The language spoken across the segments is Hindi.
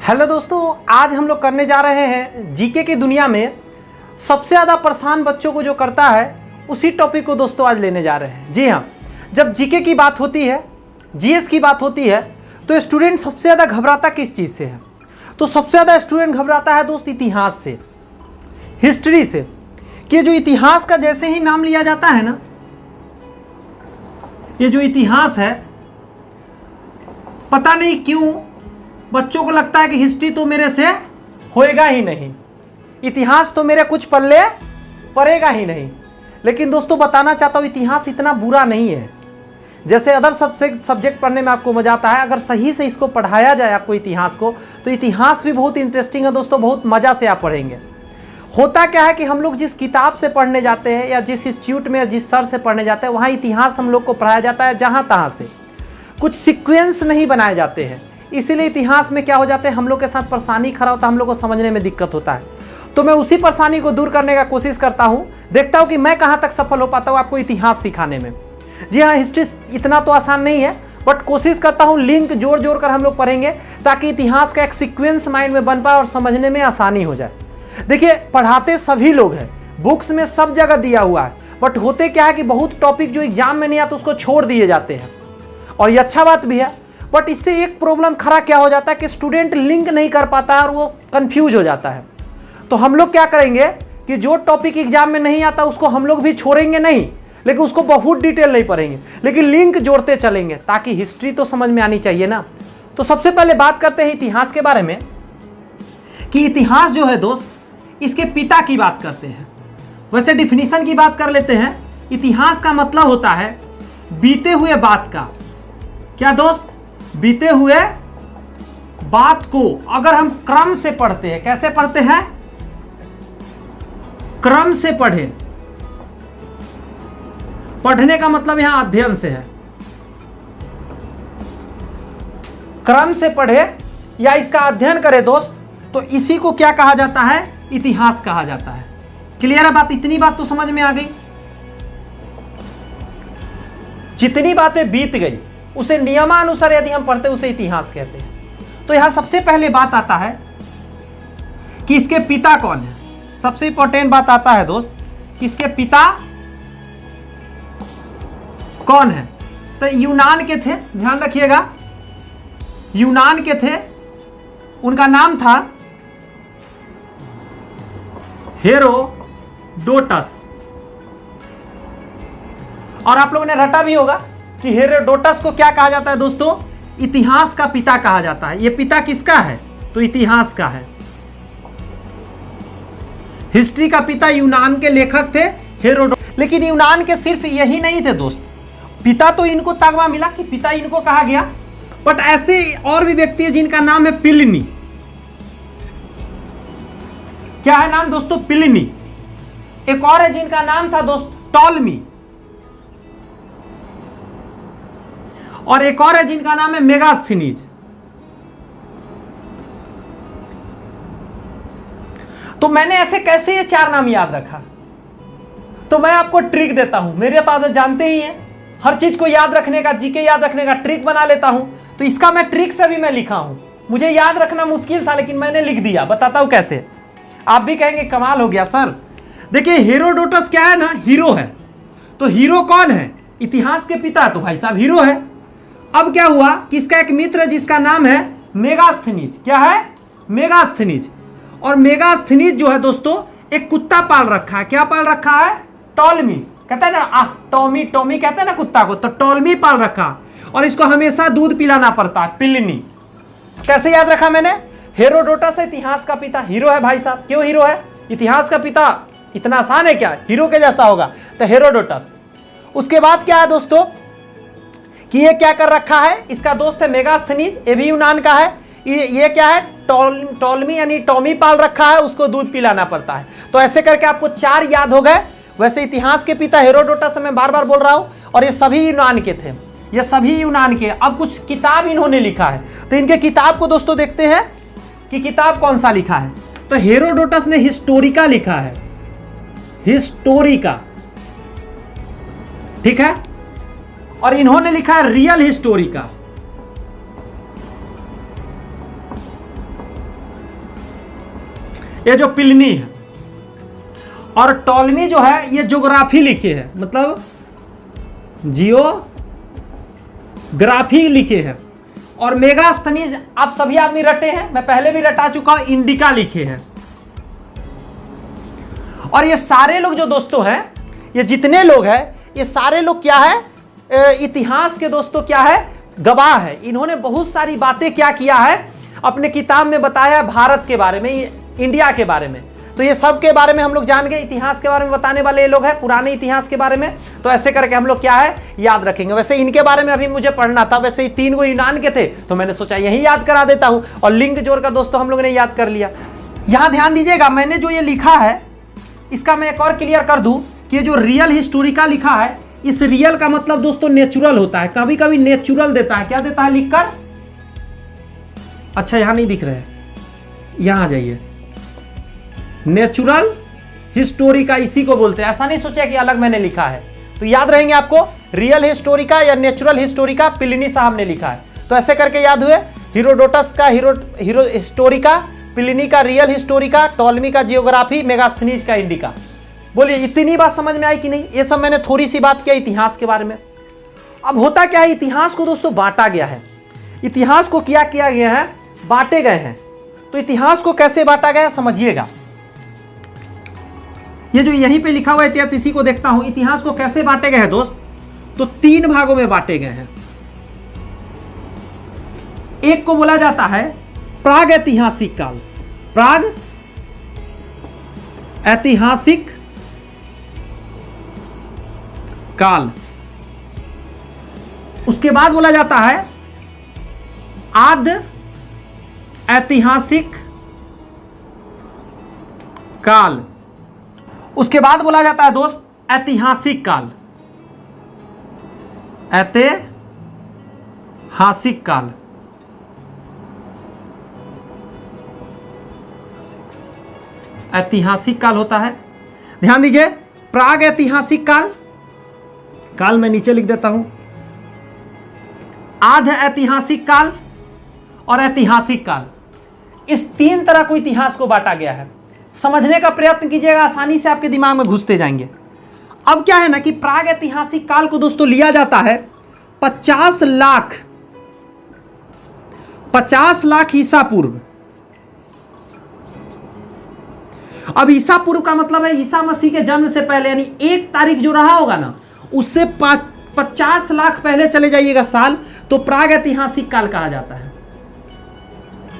हेलो दोस्तों, आज हम लोग करने जा रहे हैं जीके की दुनिया में सबसे ज़्यादा परेशान बच्चों को जो करता है उसी टॉपिक को दोस्तों आज लेने जा रहे हैं। जी हाँ, जब जीके की बात होती है, जीएस की बात होती है तो स्टूडेंट सबसे ज़्यादा घबराता किस चीज़ से है? तो सबसे ज़्यादा स्टूडेंट घबराता है दोस्त इतिहास से, हिस्ट्री से। कि जो इतिहास का जैसे ही नाम लिया जाता है ना, ये जो इतिहास है, पता नहीं क्यों बच्चों को लगता है कि हिस्ट्री तो मेरे से होएगा ही नहीं, इतिहास तो मेरे कुछ पल्ले पड़ेगा ही नहीं। लेकिन दोस्तों बताना चाहता हूँ इतिहास इतना बुरा नहीं है। जैसे अदर सब्जेक्ट पढ़ने में आपको मजा आता है, अगर सही से इसको पढ़ाया जाए आपको इतिहास को, तो इतिहास भी बहुत इंटरेस्टिंग है दोस्तों, बहुत मज़ा से आप पढ़ेंगे। होता क्या है कि हम लोग जिस किताब से पढ़ने जाते हैं या जिस इंस्टीट्यूट में या जिस सर से पढ़ने जाते हैं, वहाँ इतिहास हम लोग को पढ़ाया जाता है जहाँ तहाँ से, कुछ सीक्वेंस नहीं बनाए जाते हैं। इसीलिए इतिहास में क्या हो जाते हैं, हम लोग के साथ परेशानी खड़ा होता है, हम लोग को समझने में दिक्कत होता है। तो मैं उसी परेशानी को दूर करने का कोशिश करता हूँ, देखता हूँ कि मैं कहाँ तक सफल हो पाता हूँ आपको इतिहास सिखाने में। जी हाँ, हिस्ट्री इतना तो आसान नहीं है, बट कोशिश करता हूँ लिंक जोड़ जोड़ कर हम लोग पढ़ेंगे ताकि इतिहास का एक सीक्वेंस माइंड में बन पाए और समझने में आसानी हो जाए। देखिए, पढ़ाते सभी लोग हैं, बुक्स में सब जगह दिया हुआ है, बट होते क्या है कि बहुत टॉपिक जो एग्जाम में नहीं आता उसको छोड़ दिए जाते हैं, और ये अच्छा बात भी है। बट इससे एक प्रॉब्लम खड़ा क्या हो जाता है कि स्टूडेंट लिंक नहीं कर पाता है और वो कंफ्यूज हो जाता है। तो हम लोग क्या करेंगे कि जो टॉपिक एग्जाम में नहीं आता उसको हम लोग भी छोड़ेंगे नहीं, लेकिन उसको बहुत डिटेल नहीं पढ़ेंगे, लेकिन लिंक जोड़ते चलेंगे ताकि हिस्ट्री तो समझ में आनी चाहिए ना। तो सबसे पहले बात करते हैं इतिहास के बारे में कि इतिहास जो है दोस्त, इसके पिता की बात करते हैं। वैसे डिफिनीशन की बात कर लेते हैं। इतिहास का मतलब होता है बीते हुए बात का, क्या दोस्त, बीते हुए बात को अगर हम क्रम से पढ़ते हैं, कैसे पढ़ते हैं, क्रम से पढ़े, पढ़ने का मतलब यहां अध्ययन से है, क्रम से पढ़े या इसका अध्ययन करे दोस्त, तो इसी को क्या कहा जाता है, इतिहास कहा जाता है। क्लियर है बात? इतनी बात तो समझ में आ गई। जितनी बातें बीत गई उसे नियमानुसार यदि हम पढ़ते उसे इतिहास कहते हैं। तो यहां सबसे पहले बात आता है कि इसके पिता कौन है। सबसे इंपॉर्टेंट बात आता है दोस्त कि इसके पिता कौन है। तो यूनान के थे, ध्यान रखिएगा, यूनान के थे, उनका नाम था हेरोडोटस। और आप लोगों ने रटा भी होगा कि हेरोडोटस को क्या कहा जाता है दोस्तों, इतिहास का पिता कहा जाता है। ये पिता किसका है, तो इतिहास का है। हिस्ट्री का पिता यूनान के लेखक थे हेरोडोटस। लेकिन यूनान के सिर्फ यही नहीं थे दोस्त, पिता तो इनको तगमा मिला कि पिता इनको कहा गया, बट ऐसे और भी व्यक्ति है जिनका नाम है प्लिनी। क्या है नाम दोस्तों, प्लिनी। एक और है जिनका नाम था दोस्त टॉलमी, और एक और है जिनका नाम है मेगास्थनीज। तो मैंने ऐसे कैसे ये चार नाम याद रखा, तो मैं आपको ट्रिक देता हूं। मेरे पास जानते ही हैं, हर चीज को याद रखने का, जीके याद रखने का ट्रिक बना लेता हूं। तो इसका मैं ट्रिक से भी मैं लिखा हूं। मुझे याद रखना मुश्किल था लेकिन मैंने लिख दिया, बताता हूं कैसे। आप भी कहेंगे कमाल हो गया सर। देखिए, हेरोडोटस क्या है ना, हीरो है। तो हीरो कौन है, इतिहास के पिता, तो भाई साहब हीरो है। अब क्या हुआ कि इसका एक मित्र जिसका नाम है मेगास्थनीज। क्या है, मेगास्थनीज। और मेगास्थनीज जो है दोस्तों एक कुत्ता पाल रखा है। क्या पाल रखा है, टॉलमी। कहते हैं ना टॉमी, टॉमी कहते हैं ना कुत्ता को, तो टॉलमी पाल रखा, और इसको हमेशा दूध पिलाना पड़ता है, पिल्लिनी। कैसे याद रखा मैंने, हेरोडोटस इतिहास का पिता, हीरो है भाई साहब। क्यों हीरो है, इतिहास का पिता, इतना आसान है क्या, हीरो के जैसा होगा, तो हेरोडोटस। उसके बाद क्या है दोस्तों कि ये क्या कर रखा है, इसका दोस्त है मेगास्थनीज, ये भी यूनान का है। ये क्या है, टॉलमी यानी टॉमी पाल रखा है, उसको दूध पिलाना पड़ता है। तो ऐसे करके आपको चार याद हो गए। वैसे इतिहास के पिता हेरोडोटस मैं बार बार बोल रहा हूं, और ये सभी यूनान के थे, ये सभी यूनान के। अब कुछ किताब इन्होंने लिखा है, तो इनके किताब को दोस्तों देखते हैं कि किताब कौन सा लिखा है। तो हेरोडोटस ने हिस्टोरिका लिखा है, हिस्टोरिका, ठीक है। और इन्होंने लिखा है रियल हिस्टोरिका। ये जो प्लिनी है, और टॉलमी जो है ये ज्योग्राफी लिखे है, मतलब जियोग्राफी लिखे हैं। और मेगास्थनीज आप सभी आदमी रटे हैं, मैं पहले भी रटा चुका हूं, इंडिका लिखे हैं। और ये सारे लोग जो दोस्तों हैं, ये जितने लोग हैं, ये सारे लोग क्या है, इतिहास के दोस्तों क्या है, गवाह है। इन्होंने बहुत सारी बातें क्या किया है, अपने किताब में बताया भारत के बारे में, इंडिया के बारे में। तो ये सब के बारे में हम लोग जान गए, इतिहास के बारे में बताने वाले ये लोग हैं, पुराने इतिहास के बारे में। तो ऐसे करके हम लोग क्या है, याद रखेंगे। वैसे इनके बारे में अभी मुझे पढ़ना था, वैसे ही 3 यूनान के थे, तो मैंने सोचा यही याद करा देता हूं, और लिंक जोड़कर दोस्तों हम लोगों ने याद कर लिया। यहां ध्यान दीजिएगा, मैंने जो ये लिखा है इसका मैं एक और क्लियर कर दूं कि ये जो रियल हिस्टोरिका लिखा है, इस रियल का मतलब दोस्तों नेचुरल होता है। कभी कभी नेचुरल देता है, क्या देता है लिखकर, अच्छा यहां नहीं दिख रहे हैं, यहां आ जाइए, नेचुरल हिस्टोरिका इसी को बोलते हैं। ऐसा नहीं सोचा कि अलग मैंने लिखा है, तो याद रहेंगे आपको, रियल हिस्टोरिका या नेचुरल हिस्टोरिका प्लिनी साहब ने लिखा है। तो ऐसे करके याद हुए, हीरोडोटस का हिस्टोरिका, प्लिनी का रियल हिस्टोरिका, टॉलमी का जियोग्राफी, मेगास्थनीज का इंडिका। बोलिए इतनी बात समझ में आई कि नहीं? ये सब मैंने थोड़ी सी बात किया इतिहास के बारे में। अब होता क्या है, इतिहास को दोस्तों बांटा गया है। इतिहास को क्या किया गया है, बांटे गए हैं। तो इतिहास को कैसे बांटा गया समझिएगा। ये जो यहीं पे लिखा हुआ है इतिहास, इसी को देखता हूं, इतिहास को कैसे बांटे गए हैं दोस्त, तो 3 भागों में बांटे गए हैं। एक को बोला जाता है प्राग ऐतिहासिक काल, प्राग ऐतिहासिक काल। उसके बाद बोला जाता है आद्य ऐतिहासिक काल। उसके बाद बोला जाता है दोस्त ऐतिहासिक काल, ऐतिहासिक काल। ऐतिहासिक काल होता है, ध्यान दीजिए, प्राग ऐतिहासिक काल, काल मैं नीचे लिख देता हूं, आद्य ऐतिहासिक काल और ऐतिहासिक काल। इस 3 तरह को इतिहास को बांटा गया है। समझने का प्रयत्न कीजिएगा, आसानी से आपके दिमाग में घुसते जाएंगे। अब क्या है ना कि प्राग ऐतिहासिक काल को दोस्तों लिया जाता है 50 लाख ईसा पूर्व। अब ईसा पूर्व का मतलब है ईसा मसीह के जन्म से पहले, यानी 1 तारीख जो रहा होगा ना, उससे 50 लाख पहले चले जाइएगा साल, तो प्राग ऐतिहासिक काल कहा जाता है।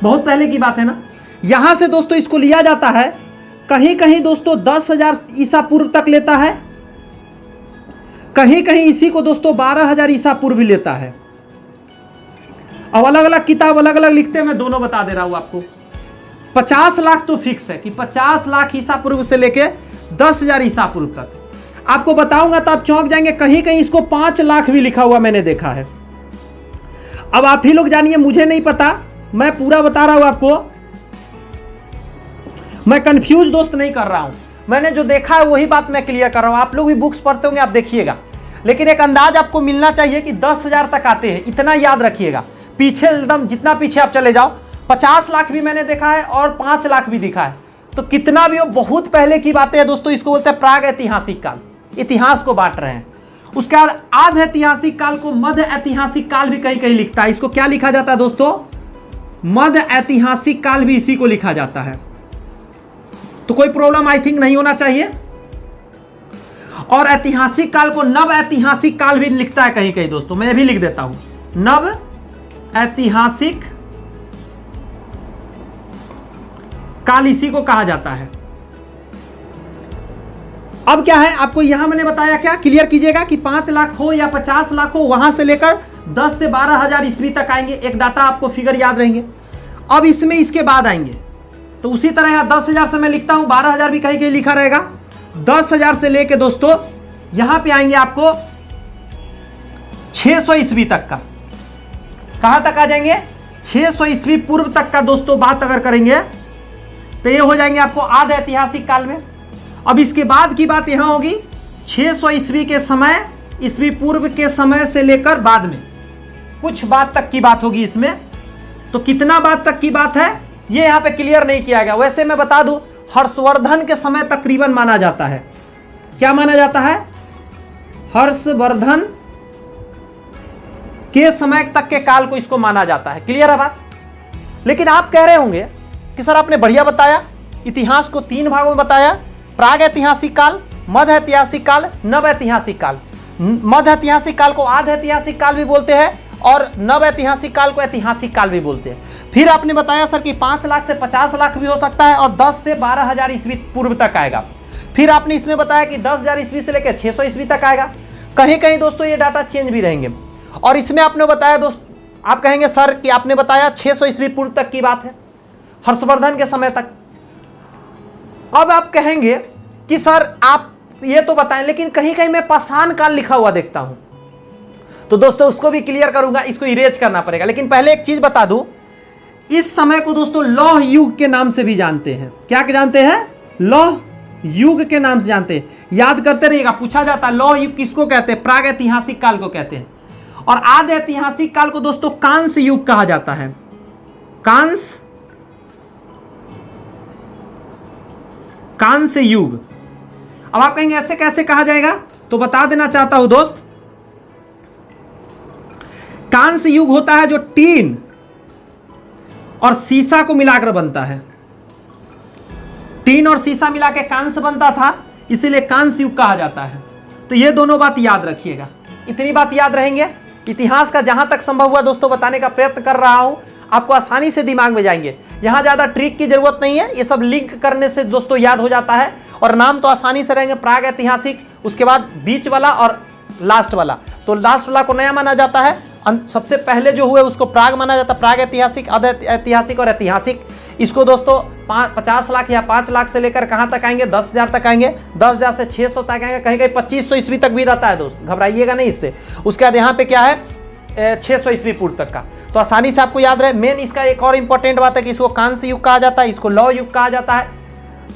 बहुत पहले की बात है ना। यहां से दोस्तों इसको लिया जाता है, कहीं कहीं दोस्तों 10,000 ईसा पूर्व तक लेता है, कहीं कहीं इसी को दोस्तों 12,000 ईसा पूर्व भी लेता है। अब अलग अलग किताब अलग अलग लिखते हैं, मैं दोनों बता दे रहा हूं आपको। 50 लाख तो फिक्स है कि 50 लाख ईसा पूर्व से लेके 10,000 ईसा पूर्व तक। आपको बताऊंगा तो आप चौंक जाएंगे, कहीं कहीं इसको 5 लाख भी लिखा हुआ मैंने देखा है। अब आप ही लोग जानिए, मुझे नहीं पता, मैं पूरा बता रहा हूं आपको। मैं कंफ्यूज दोस्त नहीं कर रहा हूं, मैंने जो देखा है वही बात मैं क्लियर कर रहा हूं। आप लोग भी बुक्स पढ़ते होंगे, आप देखिएगा, लेकिन एक अंदाज आपको मिलना चाहिए कि 10,000 तक आते हैं, इतना याद रखिएगा। पीछे एकदम जितना पीछे आप चले जाओ, 50 लाख भी मैंने देखा है और 5 लाख भी दिखा है। तो कितना भी हो, बहुत पहले की बातें हैं दोस्तों। इसको बोलते हैं प्राग ऐतिहासिक काल, इतिहास को बांट रहे हैं। उसके बाद आद्य ऐतिहासिक काल को मध्य ऐतिहासिक काल भी कहीं कहीं लिखता है। इसको क्या लिखा जाता है दोस्तों, मध्य ऐतिहासिक काल भी इसी को लिखा जाता है। तो कोई प्रॉब्लम आई थिंक नहीं होना चाहिए। और ऐतिहासिक काल को नव ऐतिहासिक काल भी लिखता है कहीं कहीं दोस्तों, मैं भी लिख देता हूं, नव ऐतिहासिक काल इसी को कहा जाता है। अब क्या है, आपको यहां मैंने बताया, क्या क्लियर कीजिएगा कि 5 लाख हो या 50 लाख हो, वहां से लेकर 10 से 12,000 ईस्वी तक आएंगे। एक डाटा आपको फिगर याद रहेंगे। अब इसमें इसके बाद आएंगे, तो उसी तरह यहां 10,000 से मैं लिखता हूं, 12,000 भी कहीं कहीं लिखा रहेगा। 10,000 से लेके दोस्तों यहां पे आएंगे आपको 600 ईस्वी तक का। कहां तक आ जाएंगे, 600 ईस्वी पूर्व तक का दोस्तों बात अगर करेंगे तो ये हो जाएंगे आपको आद्य ऐतिहासिक काल में। अब इसके बाद की बात यहां होगी 600 ईस्वी के समय, ईस्वी पूर्व के समय से लेकर बाद में कुछ बात तक की बात होगी इसमें। तो कितना बात तक की बात है ये यहां पे क्लियर नहीं किया गया। वैसे मैं बता दूं, हर्षवर्धन के समय तकरीबन माना जाता है। क्या माना जाता है? हर्षवर्धन के समय तक के काल को इसको माना जाता है। क्लियर है बात? लेकिन आप कह रहे होंगे कि सर आपने बढ़िया बताया, इतिहास को 3 भागों में बताया, प्राग ऐतिहासिक काल, मध्य ऐतिहासिक काल, नव ऐतिहासिक काल। मध्य ऐतिहासिक काल को आध ऐतिहासिक काल भी बोलते हैं और नव ऐतिहासिक काल को ऐतिहासिक काल भी बोलते हैं। फिर आपने बताया सर कि 5 लाख से 50 लाख भी हो सकता है और 10 से 12,000 ईस्वी पूर्व तक आएगा। फिर आपने इसमें बताया कि 10,000 ईस्वी से लेकर 600 ईस्वी तक आएगा। कहीं कहीं दोस्तों ये डाटा चेंज भी रहेंगे। और इसमें आपने बताया दोस्त, आप कहेंगे सर कि आपने बताया 600 ईस्वी पूर्व तक की बात है, हर्षवर्धन के समय तक। अब आप कहेंगे कि सर आप ये तो बताएं, लेकिन कहीं कहीं मैं पाषाण काल लिखा हुआ देखता हूं, तो दोस्तों उसको भी क्लियर करूंगा, इसको इरेज करना पड़ेगा। लेकिन पहले एक चीज बता दूं, इस समय को दोस्तों लौह युग के नाम से भी जानते हैं। क्या के जानते हैं? लौह युग के नाम से जानते हैं। याद करते रहिएगा, पूछा जाता है लौह युग किसको कहते हैं? प्राग ऐतिहासिक काल को कहते हैं। और आदि ऐतिहासिक काल को दोस्तों कांस युग कहा जाता है। कांस युग। अब आप कहेंगे ऐसे कैसे कहा जाएगा, तो बता देना चाहता हूं दोस्त, कांस युग होता है जो टीन और सीसा को मिलाकर बनता है। टीन और सीसा मिला के कांस बनता था, इसीलिए कांस युग कहा जाता है। तो ये दोनों बात याद रखिएगा, इतनी बात याद रहेंगे। इतिहास का जहां तक संभव हुआ दोस्तों बताने का प्रयत्न कर रहा हूं, आपको आसानी से दिमाग में जाएंगे। यहां ज्यादा ट्रिक की जरूरत नहीं है, ये सब लिंक करने से दोस्तों याद हो जाता है। और नाम तो आसानी से रहेंगे, प्राग ऐतिहासिक, उसके बाद बीच वाला और लास्ट वाला। तो लास्ट वाला को नया माना जाता है, सबसे पहले जो हुए उसको प्राग माना जाता है। प्राग ऐतिहासिक, आधे ऐतिहासिक और ऐतिहासिक। इसको दोस्तों 50 लाख या 5 लाख से लेकर कहां तक आएंगे? 10,000 तक आएंगे। 10,000 से 600 तक आएंगे, कहीं कहीं 2500 ईस्वी तक भी रहता है दोस्त, घबराइएगा नहीं इससे। उसके बाद यहाँ पे क्या है? 600 ईस्वी पूर्व तक का। तो आसानी से आपको याद रहे। मेन इसका एक और इंपॉर्टेंट बात है कि इसको कांस्य युग कहा जाता है, इसको लौह युग कहा जाता है।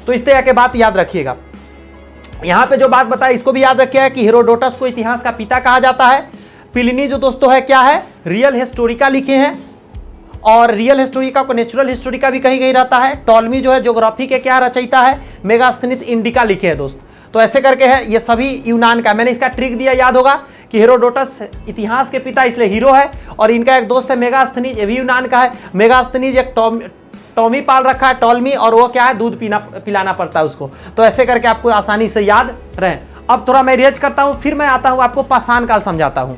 तो इस तरह के बात याद रखिएगा। यहां पे जो बात बताई इसको भी याद रखिएगा कि हेरोडोटस को इतिहास का पिता कहा जाता है। प्लिनी जो दोस्तों है क्या है? रियल हिस्टोरिका लिखे हैं, और रियल हिस्टोरिका को नेचुरल हिस्टोरिका भी कहीं कहीं रहता है। टॉलमी जो है ज्योग्राफी के क्या रचयिता है? मेगास्थनीत इंडिका लिखे हैं दोस्त। तो ऐसे करके है, ये सभी यूनान का। मैंने इसका ट्रिक दिया, याद होगा कि हेरोडोटस इतिहास के पिता इसलिए हीरो है, और इनका एक दोस्त है मेगास्थनीज, ये भी यूनान का है। मेगास्थनीज एक टॉमी पाल रखा है, टॉलमी, और वो क्या है? दूध पिलाना पड़ता है उसको। तो ऐसे करके आपको आसानी से याद रहे। अब थोड़ा मैं रिएज करता हूं, फिर मैं आता हूं आपको पाषाण काल समझाता हूं।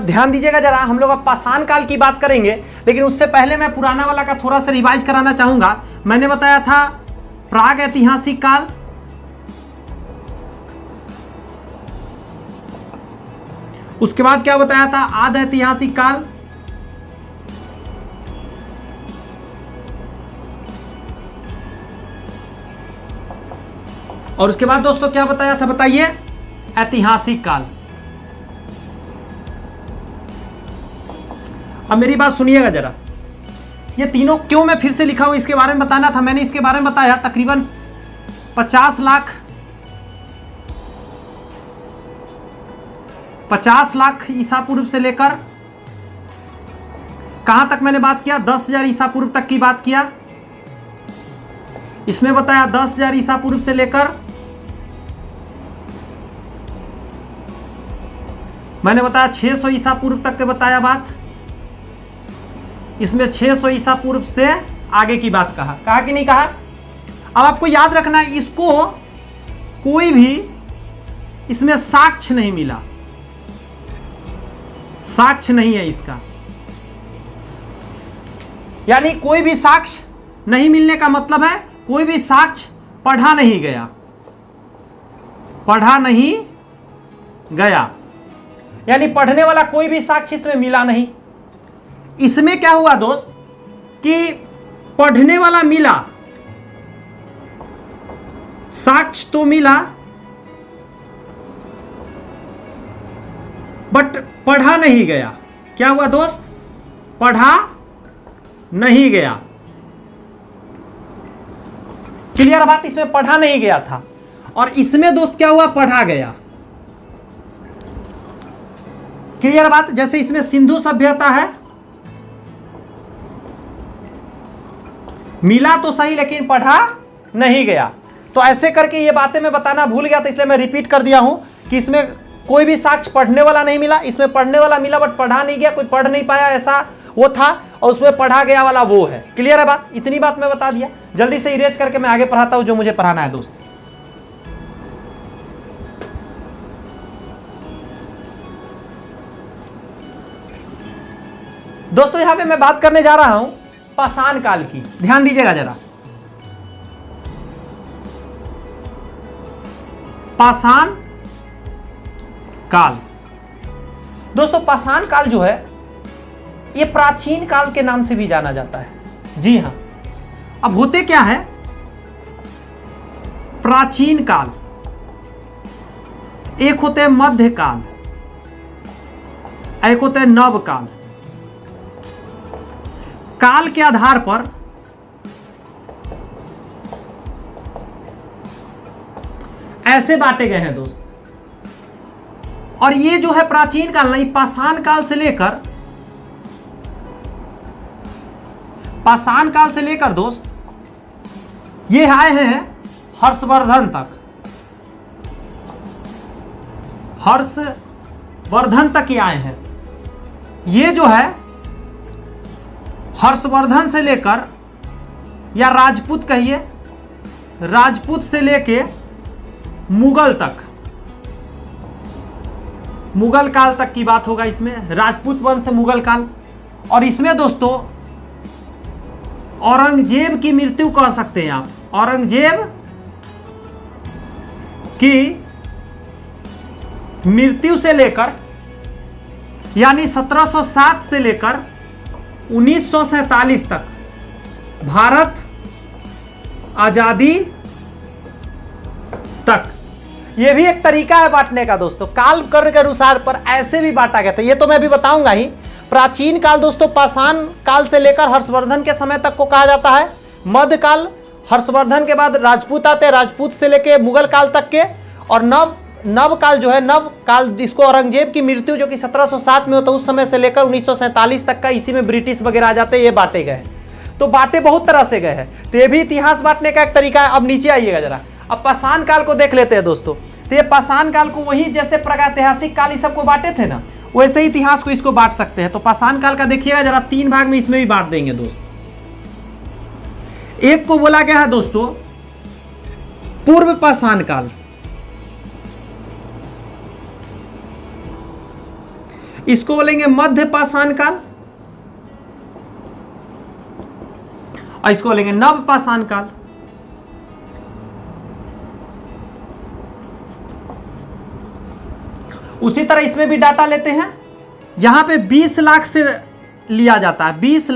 ध्यान दीजिएगा जरा, हम लोग अब पाषाण काल की बात करेंगे, लेकिन उससे पहले मैं पुराना वाला का थोड़ा सा रिवाइज कराना चाहूंगा। मैंने बताया था प्राग ऐतिहासिक काल, उसके बाद क्या बताया था? आधि ऐतिहासिक काल, और उसके बाद दोस्तों क्या बताया था? बताइए, ऐतिहासिक काल। अब मेरी बात सुनिएगा जरा, ये तीनों क्यों मैं फिर से लिखा हूं इसके बारे में बताना था। मैंने इसके बारे में बताया तकरीबन 50 लाख ईसा पूर्व से लेकर कहां तक मैंने बात किया? 10,000 ईसा पूर्व तक की बात किया। इसमें बताया 10,000 ईसा पूर्व से लेकर मैंने बताया 600 ईसा पूर्व तक के बताया बात। इसमें 600 ईसा पूर्व से आगे की बात कहा कि नहीं कहा? अब आपको याद रखना है, इसको कोई भी इसमें साक्ष्य नहीं मिला, साक्ष्य नहीं है इसका, यानी कोई भी साक्ष्य नहीं मिलने का मतलब है कोई भी साक्ष्य पढ़ा नहीं गया, पढ़ा नहीं गया, यानी पढ़ने वाला कोई भी साक्ष्य इसमें मिला नहीं। इसमें क्या हुआ दोस्त कि पढ़ने वाला मिला, साक्ष्य तो मिला, बट पढ़ा नहीं गया। क्या हुआ दोस्त? पढ़ा नहीं गया। क्लियर बात? इसमें पढ़ा नहीं गया था, और इसमें दोस्त क्या हुआ? पढ़ा गया। क्लियर बात? जैसे इसमें सिंधु सभ्यता है, मिला तो सही लेकिन पढ़ा नहीं गया। तो ऐसे करके ये बातें मैं बताना भूल गया था, इसलिए मैं रिपीट कर दिया हूं कि इसमें कोई भी साक्ष्य पढ़ने वाला नहीं मिला, इसमें पढ़ने वाला मिला बट पढ़ा नहीं गया, कोई पढ़ नहीं पाया ऐसा वो था, और उसमें पढ़ा गया वाला वो है। क्लियर है बात? इतनी बात मैं बता दिया। जल्दी से इरेज करके मैं आगे पढ़ाता हूं जो मुझे पढ़ाना है दोस्त। दोस्तों यहां पे मैं बात करने जा रहा हूं पाषाण काल की। ध्यान दीजिएगा जरा, पाषाण काल। दोस्तों पाषाण काल जो है ये प्राचीन काल के नाम से भी जाना जाता है। जी हां। अब होते क्या है, प्राचीन काल, एक होते हैं मध्य काल, एक होते हैं नव काल। काल के आधार पर ऐसे बांटे गए हैं दोस्त। और ये जो है प्राचीन काल नहीं, पाषाण काल से लेकर दोस्त ये आए हैं हर्षवर्धन तक। हर्षवर्धन तक ये आए हैं। ये जो है हर्षवर्धन से लेकर, या राजपूत कहिए, राजपूत से लेके मुगल तक, मुगल काल तक की बात होगा इसमें, राजपूत वंश से मुगल काल। और इसमें दोस्तों औरंगजेब की मृत्यु कह सकते हैं आप, औरंगजेब की मृत्यु से लेकर, यानी 1707 से लेकर 1947 तक भारत आजादी तक। यह भी एक तरीका है बांटने का दोस्तों, काल कर्ण के अनुसार पर ऐसे भी बांटा गया था। ये तो मैं अभी बताऊंगा ही। प्राचीन काल दोस्तों पाषाण काल से लेकर हर्षवर्धन के समय तक को कहा जाता है। मध्य काल, हर्षवर्धन के बाद राजपूत आते हैं, राजपूत से लेकर मुगल काल तक के। और नव काल जो है, नव काल जिसको औरंगजेब की मृत्यु जो कि 1707 में होता है, उस समय से लेकर 1947 तक का, इसी में ब्रिटिश वगैरह आ जाते हैं, ये बांटे गए। तो बांटे बहुत तरह से गए हैं, तो ये भी इतिहास बांटने का एक तरीका है। अब नीचे आइएगा जरा, अब पाषाण काल को देख लेते हैं दोस्तों। तो ये पाषाण काल को वही जैसे प्रागैतिहासिक काल इस सबको बांटे थे ना, वैसे ही इतिहास को इसको बांट सकते हैं। तो पाषाण काल का देखिएगा जरा, 3 भाग में इसमें भी बांट देंगे दोस्त। एक को बोला गया है दोस्तों पूर्व पाषाण काल, इसको बोलेंगे मध्य पाषाण काल, और इसको बोलेंगे नव पाषाण काल। उसी तरह इसमें भी डाटा लेते हैं। यहां पे 20 लाख से लिया जाता है, 20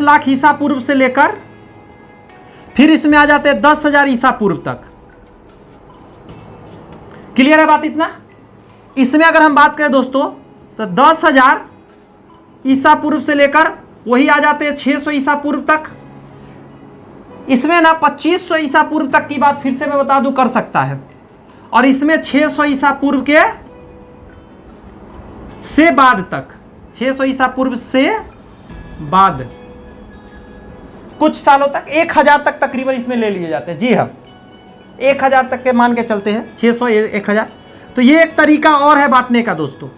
लाख ईसा पूर्व से लेकर, फिर इसमें आ जाते हैं 10,000 ईसा पूर्व तक। क्लियर है बात इतना? इसमें अगर हम बात करें दोस्तों तो 10,000 ईसा पूर्व से लेकर वही आ जाते हैं 600 ईसा पूर्व तक। इसमें ना 2500 ईसा पूर्व तक की बात फिर से मैं बता दूं कर सकता है। और इसमें 600 ईसा पूर्व के से बाद तक, 600 ईसा पूर्व से बाद कुछ सालों तक 1000 तक तकरीबन इसमें ले लिए जाते हैं। जी हाँ, 1000 तक के मान के चलते हैं, 600 1000। तो ये एक तरीका और है बांटने का दोस्तों।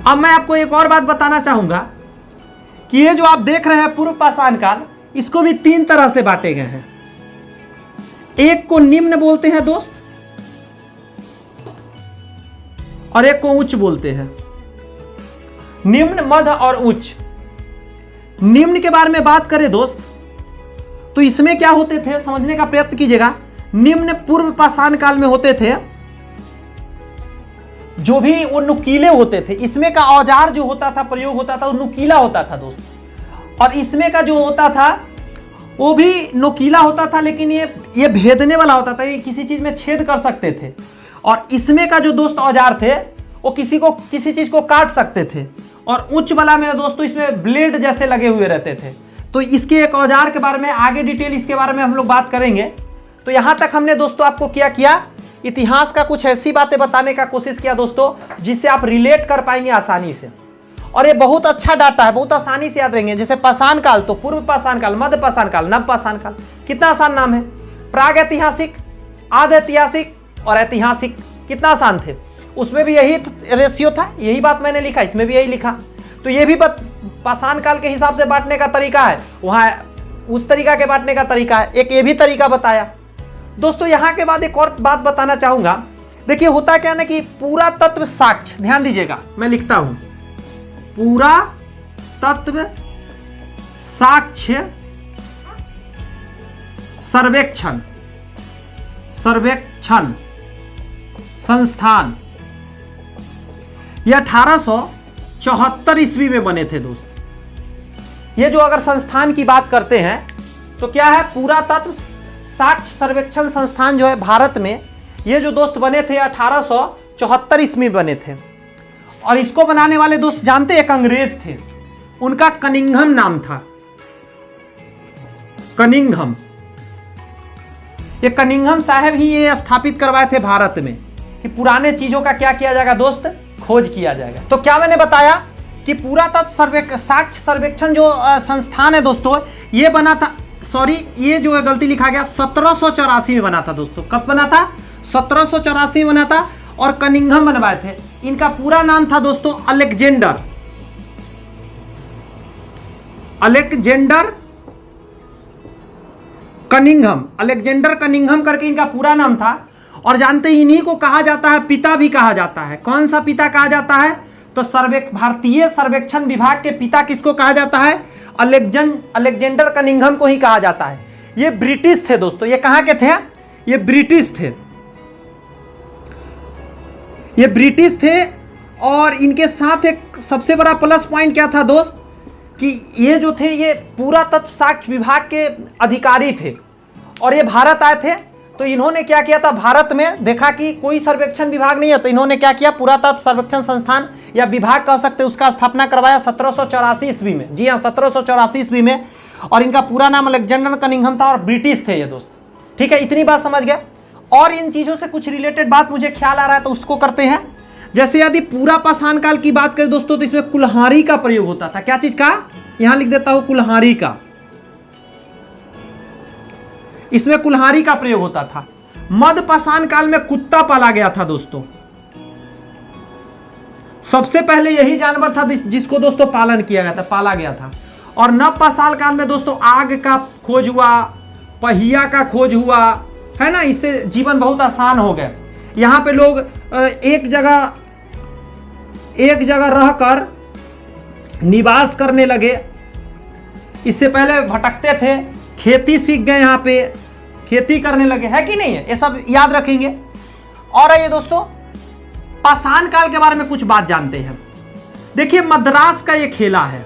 अब मैं आपको एक और बात बताना चाहूंगा कि ये जो आप देख रहे हैं पूर्व पाषाण काल, इसको भी 3 तरह से बांटे गए हैं। एक को निम्न बोलते हैं दोस्त, और एक को उच्च बोलते हैं। निम्न, मध्य और उच्च। निम्न के बारे में बात करें दोस्त तो इसमें क्या होते थे, समझने का प्रयत्न कीजिएगा। निम्न पूर्व पाषाण काल में होते थे, जो भी वो नुकीले होते थे। इसमें का औजार जो होता था, प्रयोग होता था, वो नुकीला होता था दोस्त। और इसमें का जो होता था वो भी नुकीला होता था, लेकिन ये भेदने वाला होता था, ये किसी चीज में छेद कर सकते थे। और इसमें का जो दोस्त औजार थे वो किसी चीज को काट सकते थे। और उच्च वाला में दोस्तों इसमें ब्लेड जैसे लगे हुए रहते थे। तो इसके एक औजार के बारे में आगे डिटेल इसके बारे में हम लोग बात करेंगे। तो यहां तक हमने दोस्तों आपको क्या किया, इतिहास का कुछ ऐसी बातें बताने का कोशिश किया दोस्तों जिससे आप रिलेट कर पाएंगे आसानी से। और ये बहुत अच्छा डाटा है, बहुत आसानी से याद रहेंगे। जैसे पाषाण काल तो पूर्व पाषाण काल, मध्य पाषाण काल, नव पाषाण काल, कितना आसान नाम है। प्राग ऐतिहासिक, आधि ऐतिहासिक और ऐतिहासिक, कितना आसान थे। उसमें भी यही रेशियो था, यही बात मैंने लिखा, इसमें भी यही लिखा। तो ये भी पाषाण काल के हिसाब से बांटने का तरीका है, वहां उस तरीका के बांटने का तरीका है, एक ये भी तरीका बताया। दोस्तों यहां के बाद एक और बात बताना चाहूंगा। देखिए होता क्या ना कि पुरातत्व साक्ष्य, ध्यान दीजिएगा मैं लिखता हूं, पुरातत्व साक्ष्य सर्वेक्षण संस्थान, यह 1874 ईस्वी में बने थे दोस्त। ये जो अगर संस्थान की बात करते हैं तो क्या है, पुरातत्व साक्ष्य सर्वेक्षण संस्थान जो है भारत में, ये जो दोस्त बने थे 1874 ईस्वी में बने थे। और इसको बनाने वाले दोस्त जानते एक अंग्रेज थे, उनका कनिंघम नाम था, कनिंघम। ये कनिंघम साहब ही ये स्थापित करवाए थे भारत में कि पुराने चीजों का क्या किया जाएगा दोस्त, खोज किया जाएगा। तो क्या मैंने बताया कि पुरातत्व साक्ष्य सर्वेक्षण जो संस्थान है दोस्तों, ये बना था, सॉरी ये जो है गलती लिखा गया, 1784 में बना था दोस्तों। कब बना था, 1784 में बना था। और कनिंघम बनवाए थे। इनका पूरा नाम था दोस्तों अलेक्जेंडर कनिंघम, अलेक्जेंडर कनिंघम करके इनका पूरा नाम था। और जानते ही इन्हीं को कहा जाता है, पिता भी कहा जाता है। कौन सा पिता कहा जाता है, तो भारतीय सर्वेक्षण विभाग के पिता किसको कहा जाता है, अलेक्जेंडर कनिंघम को ही कहा जाता है। ये ब्रिटिश थे दोस्तों। ये कहां के थे, ये ब्रिटिश थे, ये ब्रिटिश थे। और इनके साथ एक सबसे बड़ा प्लस पॉइंट क्या था दोस्त, कि ये जो थे ये पुरातत्व साक्ष्य विभाग के अधिकारी थे और ये भारत आए थे। तो इन्होंने क्या किया था, भारत में देखा कि कोई सर्वेक्षण विभाग नहीं है, तो इन्होंने क्या किया, पुरातत्व सर्वेक्षण संस्थान या विभाग कह सकते हैं, उसका स्थापना करवाया 1784 ईस्वी में। जी हाँ, 1784 ईस्वी में। और इनका पूरा नाम अलेक्जेंडर कनिंघम था और ब्रिटिश थे ये दोस्त। ठीक है, इतनी बात समझ गया। और इन चीजों से कुछ रिलेटेड बात मुझे ख्याल आ रहा है तो उसको करते हैं। जैसे यदि पूरा पाषाण काल की बात करें दोस्तों, तो इसमें कुल्हाड़ी का प्रयोग होता था। क्या चीज का, यहां लिख देता हूं, कुल्हाड़ी का। इसमें कुल्हाड़ी का प्रयोग होता था। मध्य पाषाण काल में कुत्ता पाला गया था दोस्तों। सबसे पहले यही जानवर था जिसको दोस्तों पालन किया गया था, पाला गया था। और नव पाषाण काल में दोस्तों आग का खोज हुआ, पहिया का खोज हुआ, है ना। इससे जीवन बहुत आसान हो गया। यहां पे लोग एक जगह रहकर निवास करने लगे। इससे पहले भटकते थे, खेती सीख गए, यहां पे खेती करने लगे, है कि नहीं है, ये सब याद रखेंगे। और आइए दोस्तों पाषाण काल के बारे में कुछ बात जानते हैं। देखिए मद्रास का ये खेला है।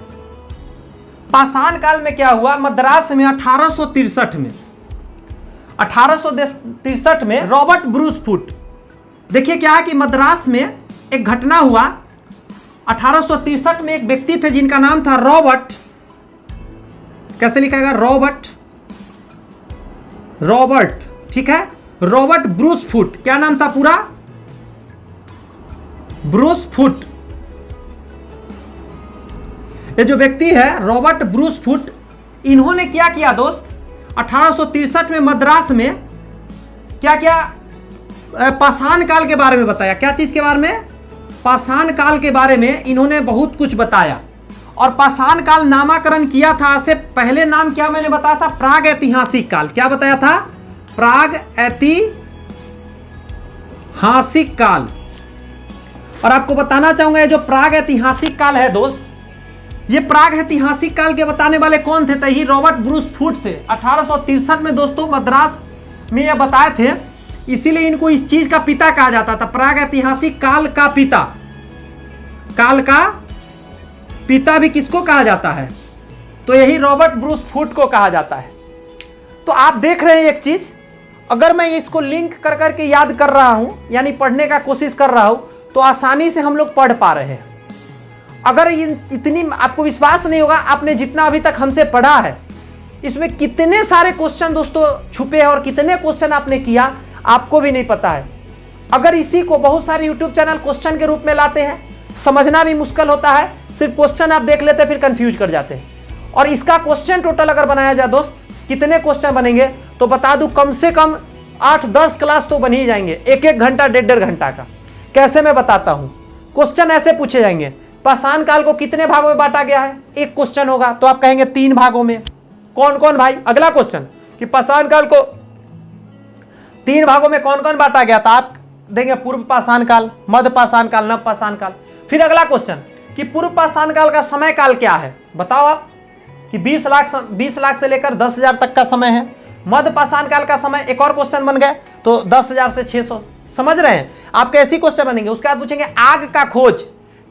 पाषाण काल में क्या हुआ, मद्रास में 1863 में रॉबर्ट ब्रूस फुट, देखिए क्या है कि मद्रास में एक घटना हुआ। 1863 में एक व्यक्ति थे जिनका नाम था रॉबर्ट, कैसे लिखा गया, रॉबर्ट, ठीक है, रॉबर्ट ब्रूस फुट। क्या नाम था पूरा, ब्रूस फुट। ये जो व्यक्ति है रॉबर्ट ब्रूस फुट, इन्होंने क्या किया दोस्त, 1863 में मद्रास में क्या क्या, पाषाण काल के बारे में बताया। क्या चीज के बारे में, पाषाण काल के बारे में इन्होंने बहुत कुछ बताया। और पाषाण काल नामकरण किया था, से पहले नाम क्या मैंने बताया था, प्राग ऐतिहासिक काल। क्या बताया था, प्राग ऐतिहासिक काल। और आपको बताना चाहूंगा ये जो प्राग ऐतिहासिक काल है दोस्त, ये प्राग ऐतिहासिक काल के बताने वाले कौन थे, तो ही रॉबर्ट ब्रूस फुट थे। 1863 में दोस्तों मद्रास में ये बताए थे, इसीलिए इनको इस चीज का पिता कहा जाता था, प्राग ऐतिहासिक काल का पिता। काल का पिता भी किसको कहा जाता है, तो यही रॉबर्ट ब्रूस फुट को कहा जाता है। तो आप देख रहे हैं एक चीज, अगर मैं इसको लिंक कर करके याद कर रहा हूं, यानी पढ़ने का कोशिश कर रहा हूं, तो आसानी से हम लोग पढ़ पा रहे हैं। अगर इतनी आपको विश्वास नहीं होगा, आपने जितना अभी तक हमसे पढ़ा है, इसमें कितने सारे क्वेश्चन दोस्तों छुपे हैं और कितने क्वेश्चन आपने किया, आपको भी नहीं पता है। अगर इसी को बहुत सारे YouTube चैनल क्वेश्चन के रूप में लाते हैं, समझना भी मुश्किल होता है, सिर्फ क्वेश्चन आप देख लेते फिर कंफ्यूज कर जाते हैं। और इसका क्वेश्चन टोटल अगर बनाया जाए दोस्त, कितने क्वेश्चन बनेंगे तो बता दूं, कम से कम 8-10 क्लास तो बन ही जाएंगे, 1-1 घंटा 1.5 घंटा का। कैसे मैं बताता हूं। क्वेश्चन ऐसे पूछे जाएंगे, पाषाण काल को कितने भागों में बांटा गया है, एक क्वेश्चन होगा तो आप कहेंगे 3 भागों में। कौन कौन भाई, अगला क्वेश्चन कि पाषाण काल को 3 भागों में कौन कौन बांटा गया था, आप देंगे पूर्व पाषाण काल, मध्य पाषाण काल, नव पाषाण काल। फिर अगला क्वेश्चन कि पूर्व पाषाण काल का समय काल क्या है, बताओ आप कि 20 लाख से लेकर 10,000 तक का समय है। मध्य पाषाण काल का समय, एक और क्वेश्चन बन गए तो 10,000 से 600, समझ रहे हैं। आपके ऐसे क्वेश्चन बनेंगे। उसके बाद पूछेंगे आग का खोज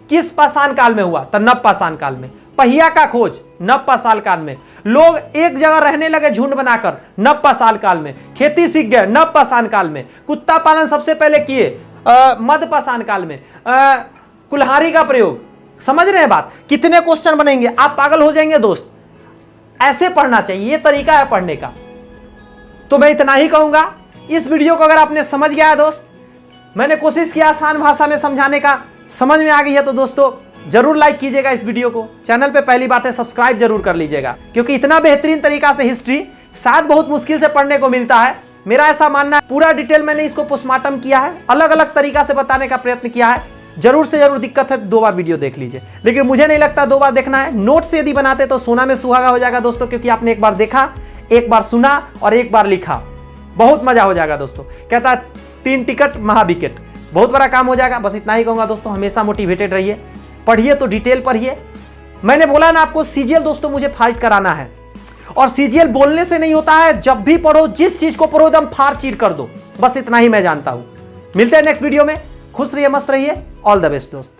किस पाषाण काल में हुआ, तो नव पाषाण काल में। पहिया का खोज नव पाषाण काल में। लोग एक जगह रहने लगे झुंड बनाकर, नव पाषाण काल में। खेती सीख गए, नव पाषाण काल में। कुत्ता पालन सबसे पहले किए, मध्य पाषाण काल में। कुल्हाड़ी का प्रयोग, समझ रहे हैं बात। कितने क्वेश्चन बनेंगे, आप पागल हो जाएंगे दोस्त। ऐसे पढ़ना चाहिए, ये तरीका है पढ़ने का। तो मैं इतना ही कहूंगा। इस वीडियो को अगर आपने समझ गया है दोस्त, मैंने कोशिश किया आसान भाषा में समझाने का, समझ में आ गई है तो दोस्तों जरूर लाइक कीजिएगा इस वीडियो को। चैनल पे पहली बात है सब्सक्राइब जरूर कर लीजिएगा, क्योंकि इतना बेहतरीन तरीका से हिस्ट्री शायद बहुत मुश्किल से पढ़ने को मिलता है। मेरा ऐसा मानना है, पूरा डिटेल मैंने इसको पोस्टमार्टम किया है, अलग अलग तरीका से बताने का प्रयत्न किया है। जरूर से जरूर दिक्कत है 2 बार वीडियो देख लीजिए, लेकिन मुझे नहीं लगता 2 बार देखना है। नोट से यदि बनाते तो सोना में सुहागा हो जाएगा दोस्तों, क्योंकि आपने एक बार देखा, एक बार सुना और एक बार लिखा। बहुत मजा हो जाएगा दोस्तों। कहता है 3 टिकट महाविकेट, बहुत बड़ा काम हो जाएगा। बस इतना ही कहूंगा दोस्तों, हमेशा मोटिवेटेड रहिए, पढ़िए तो डिटेल पढ़िए। मैंने बोला ना आपको, सीजीएल दोस्तों मुझे फाइट कराना है, और सीजीएल बोलने से नहीं होता है। जब भी पढ़ो, जिस चीज को पढ़ो एकदम फाड़ चीर कर दो। बस इतना ही मैं जानता हूं। मिलते हैं नेक्स्ट वीडियो में। खुश रहिए, मस्त रहिए। ऑल द बेस्ट दोस्त।